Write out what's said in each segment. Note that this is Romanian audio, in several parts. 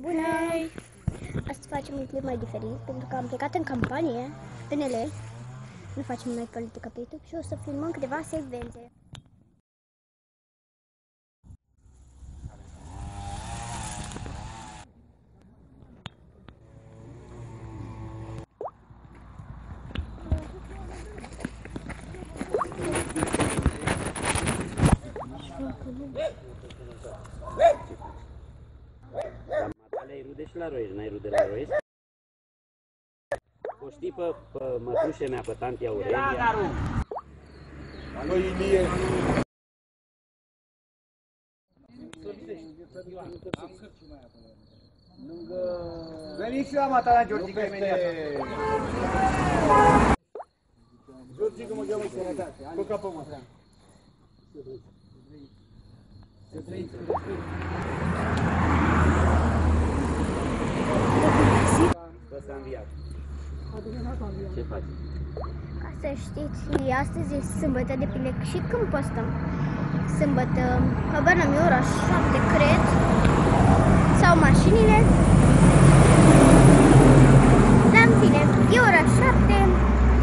Bună! Astăzi facem un clip mai diferit pentru că am plecat în campanie, PNL. Nu facem noi politică pe YouTube și o să filmăm câteva secvențe. Ai rude și la Roiești, n-ai rude la Roiești? O știi pe mătușe mea, pe tanti Aurelia? Alo, Ilie! Veniți la Matala, Georgica, imediat. Georgica mă cheamă sănătate. Cu capă mă. Să trăiți. Ăsta a înviat. Ce faci? Ca să știți, astăzi e sâmbătă, depinde și când postăm. Sâmbătă, habar n-am, e ora 7, cred. Sau mașinile. Dar în fine, e ora 7.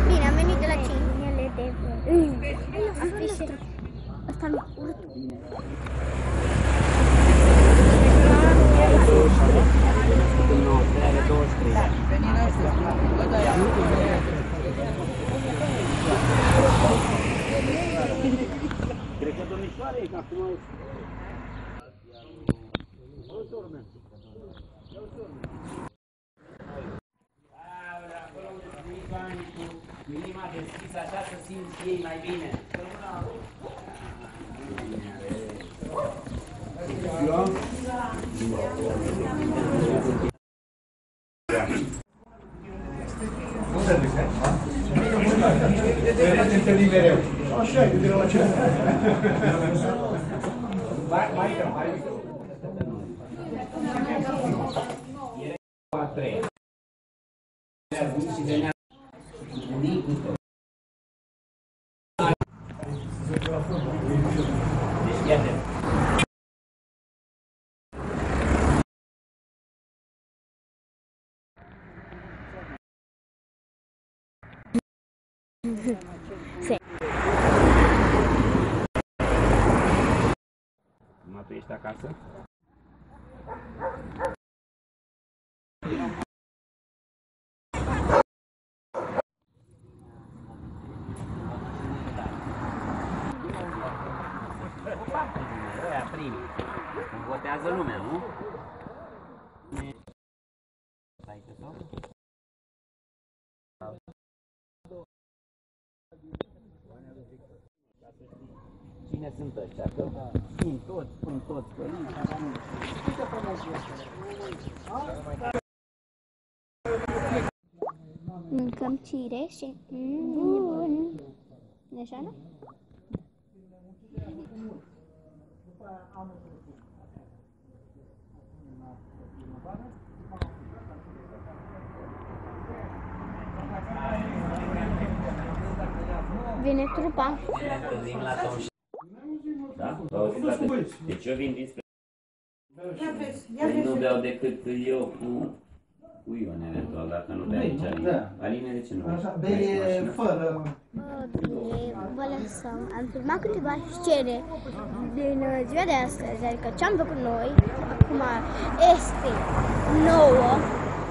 Bine, am venit de la 5. Am fi și... Asta mi-a urât. Cred că domnișoare e, că acum... Acolo unde sunt banii cu inima deschisă, așa să simți ei mai bine. Unde duci, ne întâlnim mereu. Așa e, de la ce? Mai A treia. Și venea bunicul tău. Deci, iată. Acum tu ești acasă? Ăia primi. Îmi votează lumea, nu? Cine sunt ăștia? Că spun toți părinți. Mâncăm cireșe. Bun. Așa, nu? Vine trupa. Ne întâlnim la Tom. Da? Deci eu vin dinspre... Nu beau decât eu cu Ion, eventual, dacă nu bea nici Aline. Aline, de ce nu bea? Bei fără... Bine, vă lăsăm. Am filmat câteva scene din ziua de astăzi, adică ce am făcut noi. Acum este 9.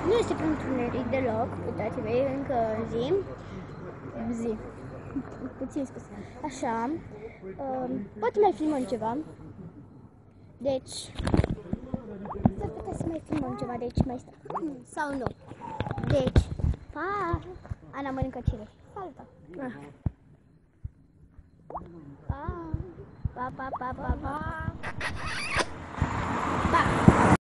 Nu este prea întuneric deloc, uitați-vă, e încă zi. Puțin spus. Așa. Poate mai filmăm ceva. Deci, să putem să mai filmăm ceva, deci mai stăm. Sau nu. Deci, pa! Ana mănâncă cire. Saltă. Pa! Pa, pa, pa, pa, pa! Pa!